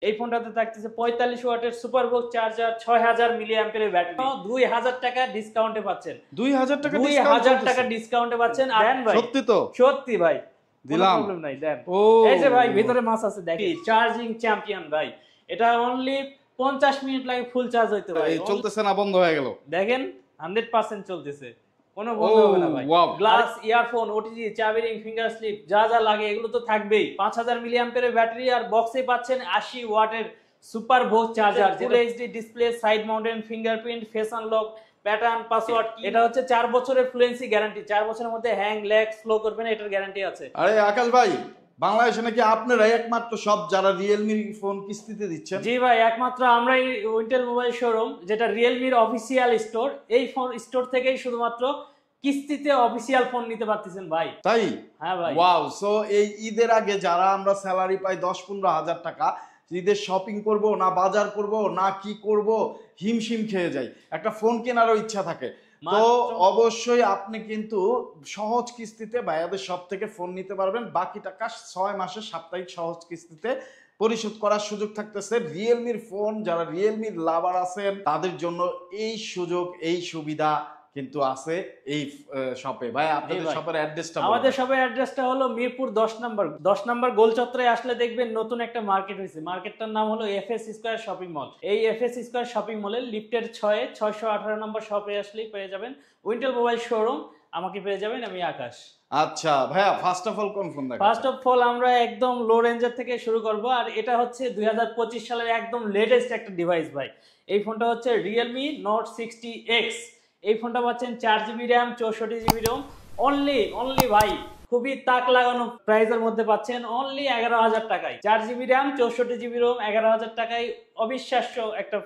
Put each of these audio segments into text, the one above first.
এই ফোনটাতে থাকতেছে 45 ওয়াটের সুপারবুক চার্জার, 6000 মিলি অ্যাম্পিয়ারের ব্যাটারি, 2000 টাকা ডিসকাউন্টে পাচ্ছেন। 2000 টাকা 2000 টাকা ডিসকাউন্টে পাচ্ছেন। দেন ভাই, সত্যি তো? সত্যি ভাই, দিলাম, প্রবলেম নাই, দেন। ও এই যে ভাই ভিতরে মাছ আছে দেখি, চার্জিং চ্যাম্পিয়ন ভাই, এটা অনলি 50 মিনিট লাগে ফুল চার্জ হইতে ভাই। এই চলতেছে না, বন্ধ হয়ে গেল, দেখেন 100% চলতেছে, কোনো বন্ধ হবে না ভাই। গ্লাস, ইয়ারফোন, ওটিজি, চাবি রিং, ফিঙ্গার স্লিপ, যা যা লাগে এগুলো তো থাকবেই। 5000 মিলি অ্যাম্পিয়ারের ব্যাটারি, আর বক্সে পাচ্ছেন 80 ওয়াটের সুপার ভোক charger, full HD display, side mountain fingerprint, face unlock, pattern, password. এটা হচ্ছে 4 বছরের ফ্লুয়েন্সি গ্যারান্টি, 4 বছরের মধ্যে হ্যাং ল্যাগ স্লো করবে না, এটার গ্যারান্টি আছে। আরে আকাশ ভাই, বাংলাদেশে নাকি আপনারাই একমাত্র সব যারা রিয়েলমি ফোন কিস্তিতে দিচ্ছেন? জি ভাই, একমাত্র আমরাই উইন্টেল মোবাইল শোরুম, যেটা রিয়েলমির অফিসিয়াল স্টোর। এই ফোন স্টোর থেকেই শুধুমাত্র কিস্তিতে অফিসিয়াল ফোন নিতে পারতেছেন ভাই। তাই? হ্যাঁ ভাই। ওয়াও, সো এই ঈদের আগে যারা আমরা স্যালারি পাই 10-15 হাজার টাকা, ঈদের শপিং করব না বাজার করব না কি করব, হিমশিম খেয়ে যাই, একটা ফোন কেনারও ইচ্ছা থাকে, তো অবশ্যই আপনি কিন্তু সহজ কিস্তিতে ভাইয়াদের সব থেকে ফোন নিতে পারবেন। বাকি টাকা 6 মাসের সাপ্তাহিক সহজ কিস্তিতে পরিশোধ করার সুযোগ থাকতেছে। রিয়েলমির ফোন, যারা রিয়েলমির লাভার আছেন তাদের জন্য এই সুযোগ, এই সুবিধা কিন্তু আছে এই শপে। ভাই আপনাদের শপের অ্যাড্রেসটা? আমাদের শপের অ্যাড্রেসটা হলো মিরপুর 10 নম্বর গোল চত্বরে আসলে দেখবেন নতুন একটা মার্কেট হয়েছে, মার্কেটটার নাম হলো এফএস স্কয়ার শপিং মল। এই এফএস স্কয়ার শপিং মলের লিফটের 618 নম্বর শপে আসলেই পেয়ে যাবেন উইন্টেল মোবাইল শোরুম, আমাকে পেয়ে যাবেন, আমি আকাশ। আচ্ছা ভাইয়া, ফার্স্ট অফ অল কোন ফোন দেখাচ্ছেন? ফার্স্ট অফ অল আমরা একদম লো রেঞ্জের থেকে শুরু করব, আর এটা হচ্ছে 2025 সালের একদম লেটেস্ট একটা ডিভাইস ভাই। এই ফোনটা হচ্ছে রিয়েলমি নোট 60X। এই ফোনটা পাচ্ছেন 4GB RAM, 64GB Rome, only ভাই খুবই তাক লাগানো প্রাইসের মধ্যে পাচ্ছেন অনলি 11,000 টাকায়। 4GB র্যাম, 64GB রোম, 11,000 টাকায় অবিশ্বাস্য একটা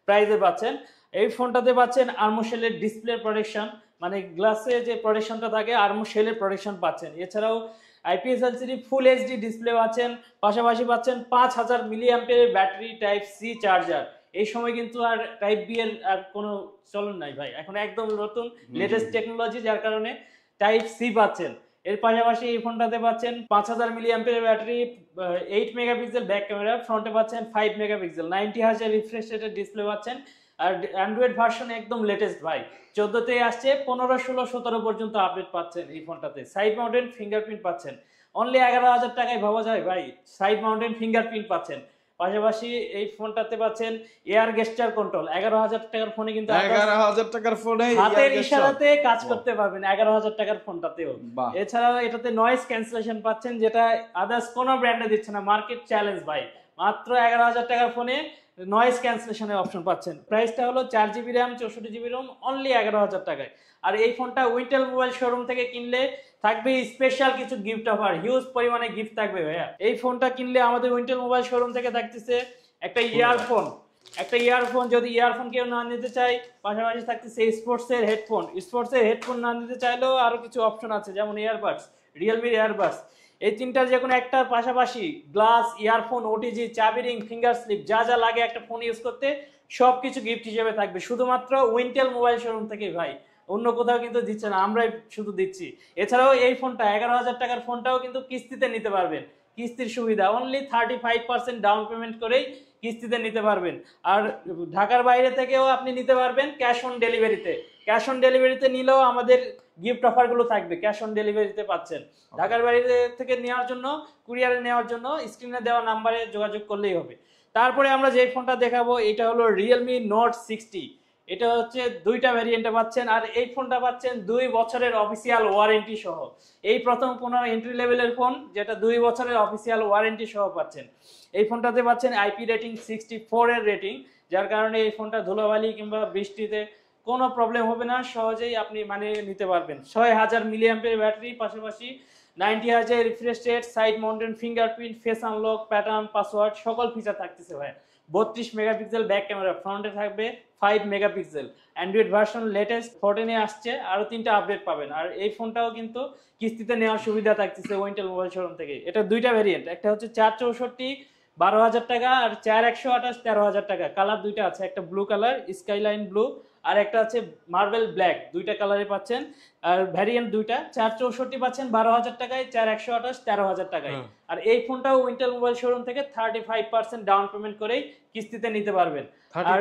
প্রাইসে পাচ্ছেন। এই ফোনটাতে পাচ্ছেন আর্মোশেলের ডিসপ্লে প্রোটেকশন, মানে গ্লাসে যে প্রোটেকশনটা থাকে আর্মোশেলের প্রোটেকশন পাচ্ছেন। এছাড়াও IPS LCD full HD display পাচ্ছেন, পাশাপাশি পাচ্ছেন 5000 মিলি অ্যাম্পিয়ারের ব্যাটারি, টাইপ সি চার্জার। এই সময় কিন্তু আর টাইপ বি এর আর কোনো চলন নাই ভাই, এখন একদম নতুন লেটেস্ট টেকনোলজি, যার কারণে টাইপ সি পাচ্ছেন। এর পাশাপাশি এই ফোনটাতে পাচ্ছেন 5000 মিলি অ্যাম্পিয়ারের ব্যাটারি, 8 মেগাপিক্সেল ব্যাক ক্যামেরা, ফ্রন্টে পাচ্ছেন 5 মেগাপিক্সেল, 90 হার্জ রিফ্রেশ রেটের ডিসপ্লে পাচ্ছেন। আর অ্যান্ড্রয়েড ভার্সন একদম লেটেস্ট ভাই, 14তে আসছে, 15, 16, 17 পর্যন্ত আপডেট পাচ্ছেন এই ফোনটাতে। সাইড মাউন্টেন ফিঙ্গারপ্রিন্ট পাচ্ছেন অনলি 11,000 টাকায়, ভাবা যায় ভাই, সাইড মাউন্টেন ফিঙ্গারপ্রিন্ট পাচ্ছেন। পাশাপাশি এই ফোনটাতে পাচ্ছেন এয়ার গেস্টার কন্ট্রোল। 11,000 টাকার ফোনে কিন্তু 11,000 টাকার ফোনে হাতের ইশারাতে কাজ করতে পারবেন 11,000 টাকার ফোনটাতেও। এছাড়াও এটাতে নয়েজ ক্যান্সেলেশন পাচ্ছেন, যেটা আদার্স কোনো ব্র্যান্ডে দিচ্ছে না, মার্কেট চ্যালেঞ্জ ভাই। মাত্র 11,000 টাকার ফোনে নয়েজ ক্যান্সেলেশনের অপশন পাচ্ছেন। প্রাইসটা হলো 4GB RAM, 64GB Rome, only 11,000 টাকায়। আর এই ফোনটা উইন্টেল মোবাইল শোরুম থেকে কিনলে থাকবে স্পেশাল কিছু গিফট অফার, হিউজ পরিমাণে গিফট থাকবে ভাইয়া। এই ফোনটা কিনলে আমাদের উইন্টেল মোবাইল শোরুম থেকে থাকতেছে একটা ইয়ারফোন, যদি ইয়ারফোন কেউ না নিতে চায়, পাশাপাশি থাকতেছে স্পোর্টসের হেডফোন না নিতে চাইলেও আরো কিছু অপশন আছে, যেমন ইয়ারবাডস, রিয়েলমির ইয়ারবাডস। এই তিনটার যে কোনো একটার পাশাপাশি গ্লাস, ইয়ারফোন, ওটিজি, চাবি রিং, ফিঙ্গার স্লিপ, যা যা লাগে একটা ফোন ইউজ করতে, সবকিছু গিফট হিসেবে থাকবে শুধুমাত্র উইন্টেল মোবাইল শোরুম থেকে ভাই, অন্য কোথাও কিন্তু দিচ্ছে না, আমরাই শুধু দিচ্ছি। এছাড়াও এই ফোনটা 11,000 টাকার ফোনটাও কিন্তু কিস্তিতে নিতে পারবেন, কিস্তির সুবিধা, অনলি 35% ডাউন পেমেন্ট করেই কিস্তিতে নিতে পারবেন। আর ঢাকার বাইরে থেকেও আপনি নিতে পারবেন ক্যাশ অন ডেলিভারিতে নিলেও আমাদের গিফট অফারগুলো থাকবে, ক্যাশ অন ডেলিভারিতে পাচ্ছেন। ঢাকার বাইরে থেকে নেওয়ার জন্য, কুরিয়ারে নেওয়ার জন্য স্ক্রিনে দেওয়া নাম্বারে যোগাযোগ করলেই হবে। তারপরে আমরা যে ফোনটা দেখাবো এটা হলো রিয়েলমি নোট 60। এটা হচ্ছে 2টা ভ্যারিয়েন্টে পাচ্ছেন, আর এই ফোনটা পাচ্ছেন 2 বছরের অফিসিয়াল ওয়ারেন্টি সহ। এই প্রথম কোনো এন্ট্রি লেভেলের ফোন যেটা 2 বছরের অফিসিয়াল ওয়ারেন্টি সহ পাচ্ছেন। এই ফোনটাতে পাচ্ছেন IP রেটিং 64 এর রেটিং, যার কারণে এই ফোনটা ধুলোবালি কিংবা বৃষ্টিতে কোনো প্রবলেম হবে না, সহজেই আপনি মানিয়ে নিতে পারবেন। 6000 মিলি অ্যাম্পিয়ার ব্যাটারি, পাশাপাশি 90 hertz refresh rate, side mountain fingerprint, face unlock, pattern, password, সকল ফিচার থাকতেছে ভাই। 32 মেগাপিক্সেল ব্যাক ক্যামেরা, ফ্রন্টে থাকবে 5 মেগাপিক্সেল। অ্যান্ড্রয়েড ভার্সন লেটেস্ট 14 এ আসছে, আরো 3টা আপডেট পাবেন। আর এই ফোনটাও কিন্তু কিস্তিতে নেওয়ার সুবিধা থাকতেছে উইন্টেল মোবাইল শোরুম থেকে। এটা 2টা ভ্যারিয়েন্ট, একটা হচ্ছে 464 12,000 টাকা, আর 4128 13,000 টাকা। কালার 2টা আছে, একটা ব্লু কালার, স্কাইলাইন ব্লু, আর একটা আছে মার্বেল ব্ল্যাক, দুইটা কালারে পাচ্ছেন। আর ভ্যারিয়েন্ট দুইটা, 464 পাচ্ছেন 12,000 টাকায়, 4128 13,000 টাকায়। আর এই ফোনটাও উইন্টেল মোবাইল শোরুম থেকে 35% ডাউন পেমেন্ট করেই কিস্তিতে নিতে পারবেন। আর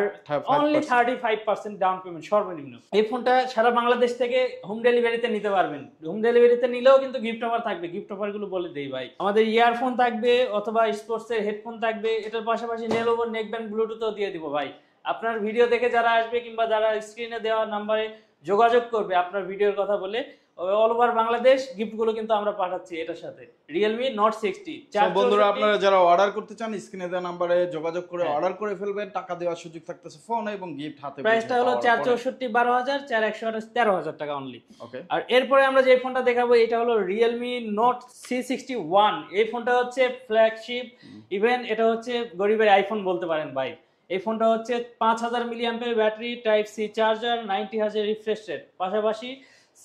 অনলি 35% ডাউন পেমেন্ট সর্বনিম্ন। এই ফোনটা সারা বাংলাদেশ থেকে হোম ডেলিভারিতে নিতে পারবেন। হোম ডেলিভারিতে নিলেও কিন্তু গিফট অফার থাকবে। গিফট অফার গুলো বলে দেই ভাই, আমাদের ইয়ারফোন থাকবে অথবা স্পোর্টস এর হেডফোন থাকবে, এটার পাশাপাশি Lenovo নেকব্যান্ড ব্লুটুথও দিয়ে দিব ভাই। আপনার ভিডিও দেখে যারা আসবে কিংবা যারা স্ক্রিনে দেওয়া নাম্বারে যোগাযোগ করবে আপনার ভিডিওর কথা বলে, অল ওভার বাংলাদেশ গিফটগুলো কিন্তু আমরা পাঠাচ্ছি এটার সাথে। Realme Note 60 বন্ধুরা, আপনারা যারা অর্ডার করতে চান স্ক্রিনে দেওয়া নম্বরে যোগাযোগ করে অর্ডার করে ফেলবেন। টাকা দেওয়ার সুযোগ থাকতেছে ফোন এবং গিফট হাতে। প্রাইসটা হলো 464 12,000, 4128 13,000 টাকা অনলি। ওকে। আর এরপরে আমরা যে ফোনটা দেখাবো এটা হলো Realme Note C61। এই ফোনটা হচ্ছে ফ্ল্যাগশিপ, ইভেন এটা হচ্ছে গরিবের আইফোন বলতে পারেন ভাই। এই ফোনটা হচ্ছে 5000 milliampere battery, type C charger, 90 hertz refresh rate, পাশাপাশি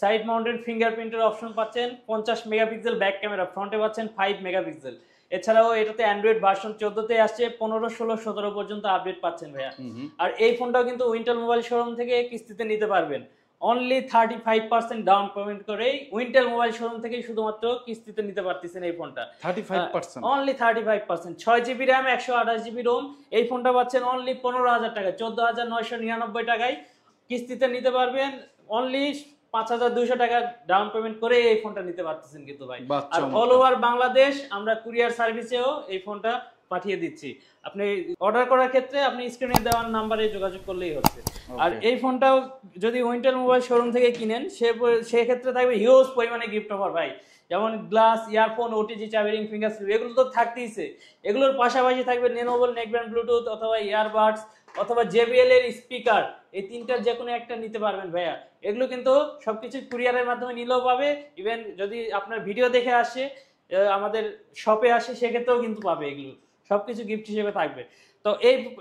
সাইড মাউন্টেড ফিঙ্গারপ্রিন্টের অপশন পাচ্ছেন, 50 মেগাপিক্সেল ব্যাক ক্যামেরা, ফ্রন্টে পাচ্ছেন 5 মেগাপিক্সেল। এছাড়াও এটাতে অ্যান্ড্রয়েড ভার্সন 14তে আসছে, 15, 16, 17 পর্যন্ত আপডেট পাচ্ছেন ভাইয়া। আর এই ফোনটাও কিন্তু উইন্টেল মোবাইল শোরুম থেকে কিস্তিতে নিতে পারবেন। অনলি 35% ডাউন পেমেন্ট করেই উইন্টেল মোবাইল শোরুম থেকে শুধুমাত্র কিস্তিতে নিতে পারতেছেন এই ফোনটা। 35%, only 35%। 6GB RAM, 128GB Rome. এই ফোনটা পাচ্ছেন অনলি 15,000 টাকায়, 14,999 টাকায় কিস্তিতে নিতে পারবেন। অনলি 5,200 টাকা ডাউন পেমেন্ট করে এই ফোনটা নিতে পারতেছেন কিন্তু ভাই। আর অল ওভার বাংলাদেশ আমরা কুরিয়ার সার্ভিসেও এই ফোনটা পাঠিয়ে দিচ্ছি। আপনি অর্ডার করার ক্ষেত্রে আপনি স্ক্রিনে দেওয়ার নাম্বারে যোগাযোগ করলেই হচ্ছে। আর এই ফোনটাও যদি উইন্টেল মোবাইল শোরুম থেকে কিনেন সেক্ষেত্রে থাকবে হিউজ পরিমাণে গিফট অফার ভাই। যেমন গ্লাস, ইয়ারফোন, ওটিজি, চাবি রিং, ফিঙ্গার স্লিপ, এগুলো তো থাকতেইছে। এগুলোর পাশাপাশি থাকবে Lenovo নেকব্যান্ড ব্লুটুথ অথবা ইয়ারবাডস অথবা JBL এর স্পিকার। এই তিনটার যে কোনো একটা নিতে পারবেন ভাইয়া। এগুলো কিন্তু সবকিছু কুরিয়ারের মাধ্যমে নিলেও পাবে, ইভেন যদি আপনার ভিডিও দেখে আসে আমাদের শপে আসে সেক্ষেত্রেও কিন্তু পাবে। এগুলো সবকিছু গিফট হিসেবে থাকবে। তো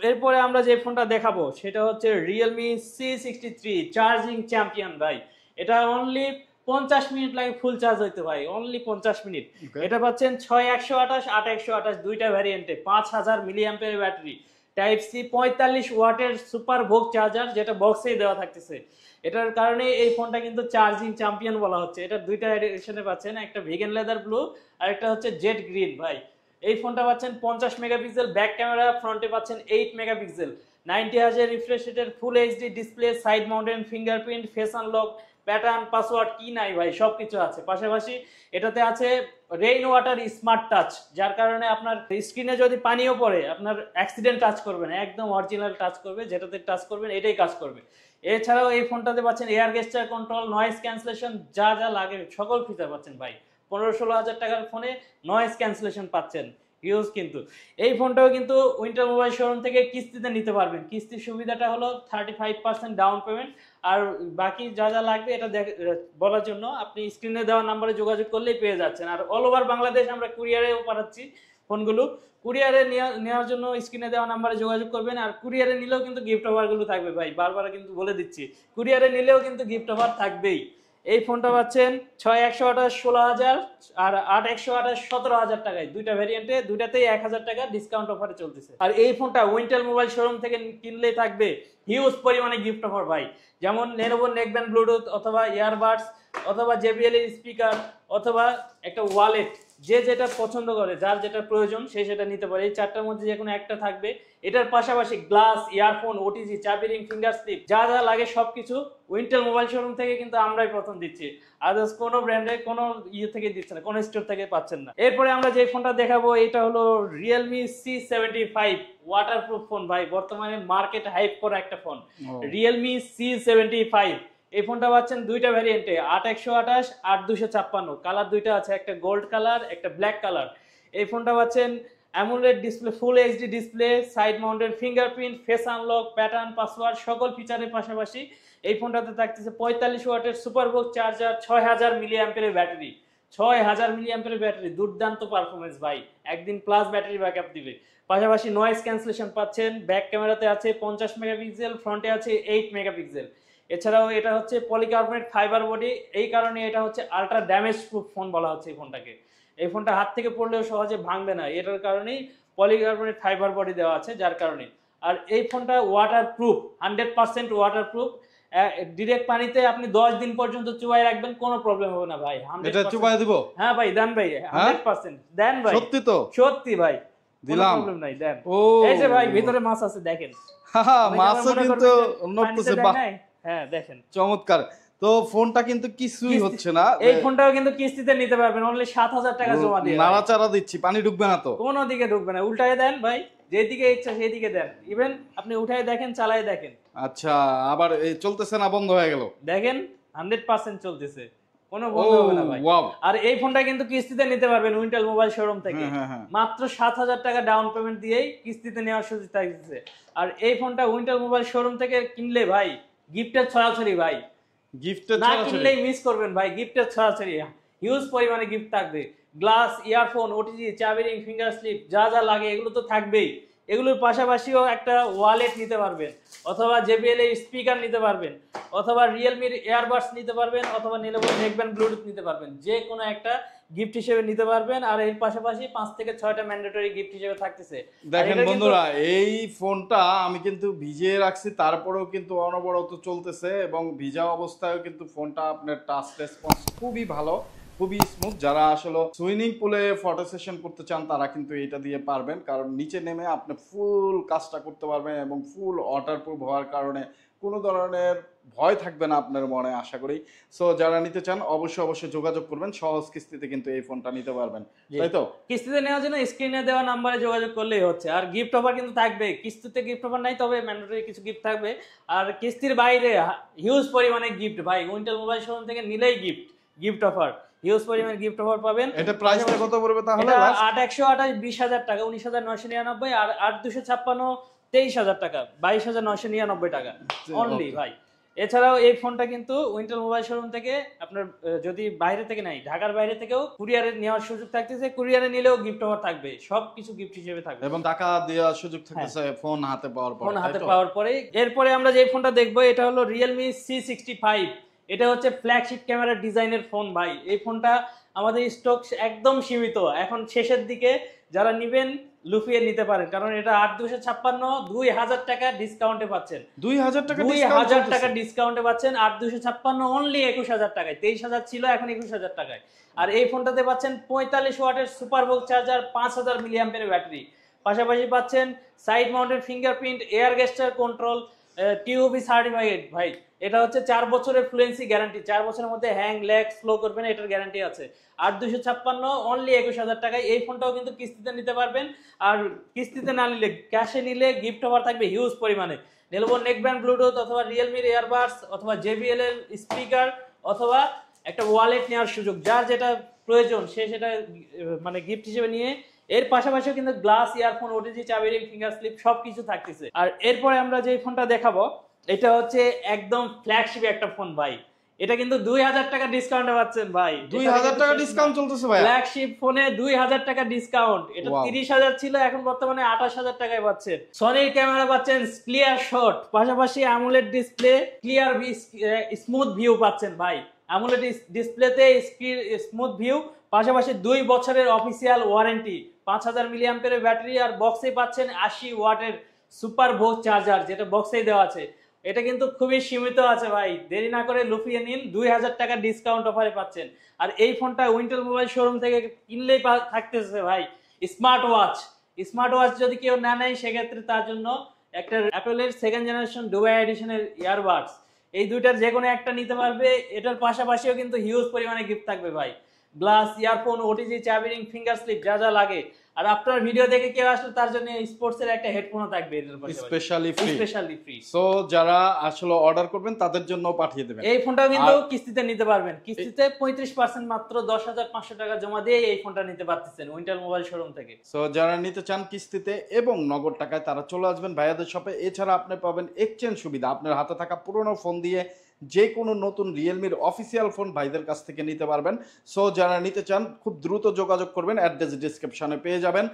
এরপরে আমরা যে ফোনটা দেখাবো সেটা হচ্ছে Realme C63 চার্জিং চ্যাম্পিয়ন ভাই। এটা অনলি 50 মিনিট লাগে ফুল চার্জ হইতে ভাই, অনলি 50 মিনিট। এটা পাচ্ছেন 6128, 8128 দুইটা ভ্যারিয়েন্টে, 5000 মিলিঅ্যাম্পিয়ার ব্যাটারি, টাইপ সি 45 ওয়াটের সুপার ভোগ চার্জার, যেটা বক্সেই দেওয়া থাকতেছে। এটার কারণে এই ফোনটা কিন্তু চার্জিং চ্যাম্পিয়ন বলা হচ্ছে। এটা দুইটা এডিশনে পাচ্ছেন, একটা ভেগান লেদার ব্লু আর একটা হচ্ছে জেড গ্রিন ভাই। এই ফোনটা পাচ্ছেন 50 মেগাপিক্সেল ব্যাক ক্যামেরা, ফ্রন্টে পাচ্ছেন 8 মেগাপিক্সেল, 90 হার্জের রিফ্রেশ রেটের full HD display, side mounted fingerprint, face unlock, pattern, password, কি নাই ভাই সবকিছু আছে। পাশাপাশি এটাতে আছে রেইন ওয়াটার স্মার্ট টাচ, যার কারণে আপনার স্ক্রিনে যদি পানিও পড়ে আপনার অ্যাক্সিডেন্ট টাচ করবে না, একদম অরিজিনাল টাচ করবে, যেটাতে টাচ করবেন এটাই কাজ করবে। এছাড়াও এই ফোনটাতে পাচ্ছেন এয়ার গেস্টার কন্ট্রোল, নয়েজ ক্যান্সেলেশন, যা যা লাগে সকল ফিচার পাচ্ছেন ভাই। 15-16 হাজার টাকার ফোনে নয়েজ ক্যান্সেলেশন পাচ্ছেন, ইউজ। কিন্তু এই ফোনটাও কিন্তু উইন্টার মোবাইল শোরুম থেকে কিস্তিতে নিতে পারবেন। কিস্তির সুবিধাটা হলো 35% ডাউন পেমেন্ট, আর বাকি যা যা লাগবে এটা বলার জন্য আপনি স্ক্রিনে দেওয়া নাম্বারে যোগাযোগ করলেই পেয়ে যাচ্ছেন। আর অল ওভার বাংলাদেশ আমরা কুরিয়ারেও পাঠাচ্ছি ফোনগুলো। কুরিয়ারে নেওয়ার জন্য স্ক্রিনে দেওয়া নাম্বারে যোগাযোগ করবেন। আর কুরিয়ারে নিলেও কিন্তু গিফট অফারগুলো থাকবে ভাই, বারবার কিন্তু বলে দিচ্ছি, কুরিয়ারে নিলেও কিন্তু গিফট অফার থাকবেই। এই ফোনটা পাচ্ছেন 6128 16,000 আর 8128 17,000 টাকায়, দুইটা ভ্যারিয়েন্টে, দুইটাতেই 1000 টাকা ডিসকাউন্ট অফারে চলতেছে। আর এই ফোনটা উইন্টেল মোবাইল শোরুম থেকে কিনলেই থাকবে হিউজ পরিমাণে গিফট অফার ভাই। যেমন Lenovo নেকব্যান্ড ব্লুটুথ অথবা ইয়ারবাডস অথবা JBL এর স্পিকার অথবা একটা ওয়ালেট, যে যেটা পছন্দ করে, যার যেটা প্রয়োজন সে সেটা নিতে পারে। এই চারটার মধ্যে যে কোনো একটা থাকবে। এটার পাশাপাশি গ্লাস, ইয়ারফোন, ওটিজি, চাবি রিং, ফিঙ্গার স্লিপ, যা যা লাগে সবকিছু উইন্টেল মোবাইল শোরুম থেকে কিন্তু আমরাই প্রথম দিচ্ছি। আদার্স কোনো ব্র্যান্ডে কোনো থেকে দিচ্ছে না, কোনো স্টোর থেকে পাচ্ছেন না। এরপরে আমরা যে ফোনটা দেখাবো এটা হলো Realme C75 ওয়াটারপ্রুফ ফোন ভাই, বর্তমানে মার্কেট হাইপ করা একটা ফোন। Realme C75 এই ফোনটা পাচ্ছেন দুইটা ভ্যারিয়েন্টে, 8128 8256, কালার দুইটা আছে, একটা গোল্ড কালার একটা ব্ল্যাক কালার। এই ফোনটা পাচ্ছেন AMOLED display, full HD display, side mounted fingerprint, face unlock, pattern, password, সকল ফিচারের পাশাপাশি এই ফোনটাতে থাকতেছে 45 ওয়াটের সুপারবুক চার্জার, 6000 মিলিঅ্যাম্পিয়ারের ব্যাটারি, 6000 মিলিঅ্যাম্পিয়ারের ব্যাটারি, দুর্দান্ত পারফরমেন্স ভাই, একদিন প্লাস ব্যাটারি ব্যাকআপ দিবে। পাশাপাশি নয়েজ ক্যান্সেলেশন পাচ্ছেন, ব্যাক ক্যামেরাতে আছে 50 মেগাপিক্সেল, ফ্রন্টে আছে 8 মেগাপিক্সেল। এছাড়াও এটা হচ্ছে পলিকার্বনেট ফাইবার বডি, এই কারণে এটা হচ্ছে আলট্রা ড্যামেজ প্রুফ ফোন বলা হচ্ছে এই ফোনটাকে। এই ফোনটা হাত থেকে পড়লেও সহজে ভাঙবে না, এটার কারণেই পলিকার্বনেট ফাইবার বডি দেওয়া আছে, যার কারণে। আর এই ফোনটা water proof, 100% water proof. Direct পানিতে আপনি 10 দিন পর্যন্ত চুবাই রাখবেন, কোনো প্রবলেম হবে না ভাই। এটা চুবাই দিব? হ্যাঁ ভাই দেন ভাই, 100% দেন ভাই। সত্যি তো? সত্যি ভাই, দিলাম, প্রবলেম নাই, দেন। ও এই যে ভাই ভিতরে মাছ আছে দেখেন, মাছও কিন্তু নড়তেছে, বাহ হ্যাঁ দেখেন চমৎকার। তো ফোনটা কিন্তু কিছুই হচ্ছে না, এই ফোনটাও কিন্তু কিস্তিতে নিতে পারবেন, অনলি 7000 টাকা জমা দিয়ে। নাড়াচাড়া দিচ্ছি, পানি ঢুকবে না তো? কোনো দিকে ঢুকবে না, উল্টায় দেন ভাই, যেদিকে ইচ্ছা সেদিকে দেন, ইভেন আপনি উঠায় দেখেন, চালায় দেখেন। আচ্ছা, আবার এই চলতেছে না, বন্ধ হয়ে গেল? দেখেন 100% চলতেছে, কোনো বন্ধ হবে না ভাই। আর এই ফোনটা কিন্তু কিস্তিতে নিতে পারবেন উইন্টেল মোবাইল শোরুম থেকে, মাত্র 7000 টাকা ডাউন পেমেন্ট দিয়েই কিস্তিতে নেওয়ার সুযোগ থাকছে। আর এই ফোনটা উইন্টেল মোবাইল শোরুম থেকে কিনলে ভাই গিফটের ছড়াছড়ি ভাই, গিফটের না কিনলেই মিস করবেন ভাই, গিফটের ছড়াছড়ি, হিউজ পরিমাণে গিফট থাকবে। গ্লাস, ইয়ারফোন, ওটিজি, চাবি রিং, ফিঙ্গার স্লিপ, যা যা লাগে এগুলো তো থাকবেই। এগুলোর পাশাপাশিও একটা ওয়ালেট নিতে পারবেন, অথবা JBL এর স্পিকার নিতে পারবেন, অথবা রিয়েলমির এয়ারবাডস নিতে পারবেন, অথবা নেকব্যান্ড ব্লুটুথ নিতে পারবেন, যে কোনো একটা গিফট হিসেবে নিতে পারবেন। আর এর পাশাপাশি 5 থেকে 6টা ম্যান্ডেটরি গিফট হিসেবে থাকতেছে। দেখেন বন্ধুরা, এই ফোনটা আমি কিন্তু ভিজিয়ে রাখছি, তারপরেও কিন্তু অনবরত চলতেছে, এবং ভিজা অবস্থায়ও কিন্তু ফোনটা আপনার টাচ রেসপন্স খুবই ভালো, খুবই স্মুথ। যারা আসলে সুইমিং পুলে ফটো সেশন করতে চান তারা কিন্তু এটা দিয়ে পারবেন, কারণ নিচে নেমে আপনি ফুল কাজটা করতে পারবেন, এবং ফুল ওয়াটারপ্রুফ হওয়ার কারণে কোনো ধরনের ভয় থাকবে না আপনার মনে, আশা করি। সো যারা নিতে চান অবশ্যই যোগাযোগ করবেন, সহজ কিস্তিতে কিন্তু এই ফোনটা নিতে পারবেন, তাই তো? কিস্তিতে নেওয়ার জন্য স্ক্রিনে দেওয়া নাম্বারে যোগাযোগ করলেই হচ্ছে। আর গিফট অফার কিন্তু থাকবে, কিস্তিতে গিফট অফার নাই, তবে ম্যান্ডেটরি কিছু গিফট থাকবে। আর কিস্তির বাইরে হিউজ পরিমাণে গিফট ভাই, উইন্টেল মোবাইল শোরুম থেকে নিলেই গিফট অফার, হিউজ পরিমাণে গিফট অফার পাবেন। এটা প্রাইসটা কত পড়বে তাহলে? 8128 20000 টাকা, 19999, আর 8256 23000 টাকা, 22999 টাকা অনলি ভাই। এছাড়াও এই ফোনটা কিন্তু উইন্টেল মোবাইল শোরুম থেকে আপনার যদি বাইরে থেকে নাই, ঢাকার বাইরে থেকেও কুরিয়ারে নেওয়ার সুযোগ থাকতেছে, কুরিয়ারে নিলেও গিফট অফার থাকবে, সবকিছু গিফট হিসেবে থাকবে, এবং টাকা দেওয়ার সুযোগ থাকতেছে ফোন হাতে পাওয়ার পর। ফোন হাতে পাওয়ার পরে। এরপরে আমরা যে ফোনটা দেখবো এটা হলো Realme C65। এটা হচ্ছে ফ্ল্যাগশিপ ক্যামেরার ডিজাইনের ফোন ভাই। এই ফোনটা আমাদের স্টক একদম সীমিত, এখন শেষের দিকে, যারা নিবেন লুফিয়ে নিতে পারেন, কারণ এটা 8256 2000 টাকা ডিসকাউন্টে পাচ্ছেন। 2000 টাকা ডিসকাউন্টে পাচ্ছেন, 8256 অনলি 21000 টাকায়। 23000 ছিল, এখন 21000 টাকায়। আর এই ফোনটাতে পাচ্ছেন 45 ওয়াটের সুপারবুক চার্জার, 5000 মিলিঅ্যাম্পিয়ারের ব্যাটারি, পাশাপাশি পাচ্ছেন side mounted fingerprint, air গেস্টার control, TOB certified ভাই। এটা হচ্ছে 4 বছরের ফ্লুয়েন্সি গ্যারান্টি, 4 বছরের মধ্যে হ্যাং ল্যাগ স্লো করবে না, এটার গ্যারান্টি আছে। 8256 অনলি 21000 টাকায়। এই ফোনটাও কিন্তু কিস্তিতে নিতে পারবেন, আর কিস্তিতে না নিলে ক্যাশে নিলে গিফট অফার থাকবে হিউজ পরিমাণে। নেলবো নেকব্যান্ড ব্লুটুথ, অথবা রিয়েলমির এয়ারবাডস, অথবা JBL এর স্পিকার, অথবা একটা ওয়ালেট নেওয়ার সুযোগ, যার যেটা প্রয়োজন সে সেটা মানে গিফট হিসেবে নিয়ে। এর পাশাপাশিও কিন্তু গ্লাস, ইয়ারফোন, ওটিজি, চাবি রিং, ফিঙ্গার স্লিপ সবকিছু থাকতেছে। আর এরপরে আমরা যে ফোনটা দেখাবো এটা হচ্ছে একদম ফ্ল্যাগশিপ একটা ফোন ভাই। এটা কিন্তু 2000 টাকা ডিসকাউন্টে পাচ্ছেন ভাই। 2000 টাকা ডিসকাউন্ট চলতেছে ভাই, ফ্ল্যাগশিপ ফোনে 2000 টাকা ডিসকাউন্ট। এটা 30000 ছিল, এখন বর্তমানে 28000 টাকায় পাচ্ছেন। সনির ক্যামেরা পাচ্ছেন ক্লিয়ার শট, পাশাপাশি AMOLED display, clear smooth view পাচ্ছেন ভাই। অ্যামোলেড ডিসপ্লেতে স্মুথ ভিউ, পাশাপাশি 2 বছরের অফিসিয়াল ওয়ারেন্টি, 5000 মিলিঅ্যাম্পিয়ারের ব্যাটারি, আর বক্সে পাচ্ছেন 80 ওয়াটের সুপার ভোগ চার্জার, যেটা বক্সেই দেওয়া আছে। এটা কিন্তু খুবই সীমিত আছে ভাই, দেরি না করে লুফিয়ে নিন, 2000 টাকা ডিসকাউন্ট অফারে পাচ্ছেন। আর এই ফোনটা উইন্টেল মোবাইল শোরুম থেকে কিনলেই থাকতেছে ভাই স্মার্ট ওয়াচ যদি কেউ না নেয় সেক্ষেত্রে তার জন্য একটা অ্যাপেলের 2nd জেনারেশন ডুবাই এডিশনের ইয়ারবাডস, এই দুইটার যে কোনো একটা নিতে পারবে। এটার পাশাপাশিও কিন্তু হিউজ পরিমাণে গিফট থাকবে ভাই, গ্লাস, ইয়ারফোন, ওটিজি, চাবি রিং, ফিঙ্গার স্লিপ, যা যা লাগে। আর আপনার ভিডিও দেখে কেউ আসলে তার জন্য স্পোর্টস এর একটা হেডফোনও থাকবে এর পাশাপাশি, স্পেশালি ফ্রি। সো যারা আসলে অর্ডার করবেন তাদের জন্য পাঠিয়ে দেবেন। এই ফোনটাও কিন্তু কিস্তিতে নিতে পারবেন, কিস্তিতে 35% মাত্র 10500 টাকা জমা দিয়ে এই ফোনটা নিতে পারতেছেন উইন্টেল মোবাইল শোরুম থেকে। সো যারা নিতে চান কিস্তিতে এবং নগদ টাকায় তারা চলে আসবেন ভাইয়াদের শপে। এছাড়া আপনি পাবেন এক্সচেঞ্জ সুবিধা, আপনার হাতে থাকা পুরনো ফোন দিয়ে যে কোনো নতুন রিয়েলমির অফিসিয়াল ফোন ভাইদের কাছ থেকে নিতে পারবেন। সো যারা নিতে চান খুব দ্রুত যোগাযোগ করবেন, অ্যাড্রেস ডিসক্রিপশনে পেয়ে যাবেন।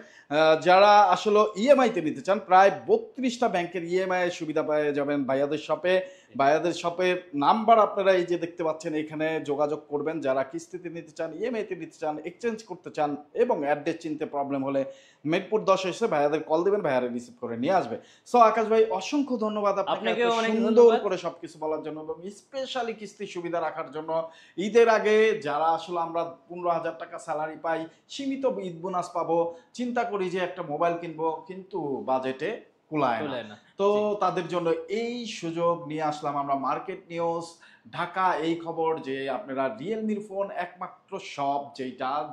যারা আসলে ইএমআইতে নিতে চান প্রায় 32টা ব্যাংকের ইএমআই সুবিধা পেয়ে যাবেন ভাইয়াদের শপে। ভাইয়াদের শপের নাম্বার আপনারা এই যে দেখতে পাচ্ছেন, এখানে যোগাযোগ করবেন যারা কিস্তিতে নিতে চান, ইএমআইতে নিতে চান, এক্সচেঞ্জ করতে চান এবং অ্যাড্রেস চিনতে প্রবলেম হলে মিরপুর 10 এসে ভাইয়াদের কল দিবেন, ভাইয়ারা রিসিভ করে নিয়ে আসবে। সো আকাশ ভাই অসংখ্য ধন্যবাদ আপনাকে এত অনেক সুন্দর ধন্যবাদ করে সবকিছু বলার জন্য এবং স্পেশালি কিস্তি সুবিধা রাখার জন্য। ঈদের আগে যারা আসলে আমরা 15,000 টাকা স্যালারি পাই, সীমিত ঈদ বোনাস পাবো, চিন্তা করি যে একটা মোবাইল কিনবো কিন্তু বাজেটে কুলায় না, তো তাদের জন্য এই সুযোগ নিয়ে আসলাম আমরা মার্কেট নিউজ ঢাকা। এই খবর যে আপনারা রিয়েলমির ফোন একমাত্র শপ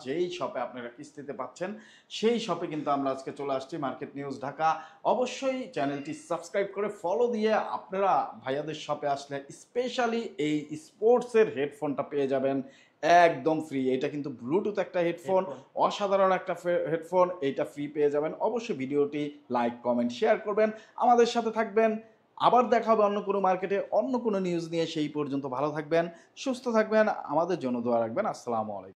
যেই শপে আপনারা কিস্তিতে পাচ্ছেন, সেই শপে কিন্তু আমরা আজকে চলে আসছি, মার্কেট নিউজ ঢাকা। অবশ্যই চ্যানেলটি সাবস্ক্রাইব করে ফলো দিয়ে আপনারা ভাইয়াদের শপে আসলে স্পেশালি এই স্পোর্টসের হেডফোনটা পেয়ে যাবেন একদম ফ্রি। এটা কিন্তু ব্লুটুথ একটা হেডফোন, অসাধারণ একটা হেডফোন, এইটা ফ্রি পেয়ে যাবেন। অবশ্যই ভিডিওটি লাইক কমেন্ট শেয়ার করবেন, আমাদের সাথে থাকবেন। আবার দেখা হবে অন্য কোনো মার্কেটে অন্য কোনো নিউজ নিয়ে। সেই পর্যন্ত ভালো থাকবেন, সুস্থ থাকবেন, আমাদের জন্য দোয়া রাখবেন। আসসালামু আলাইকুম।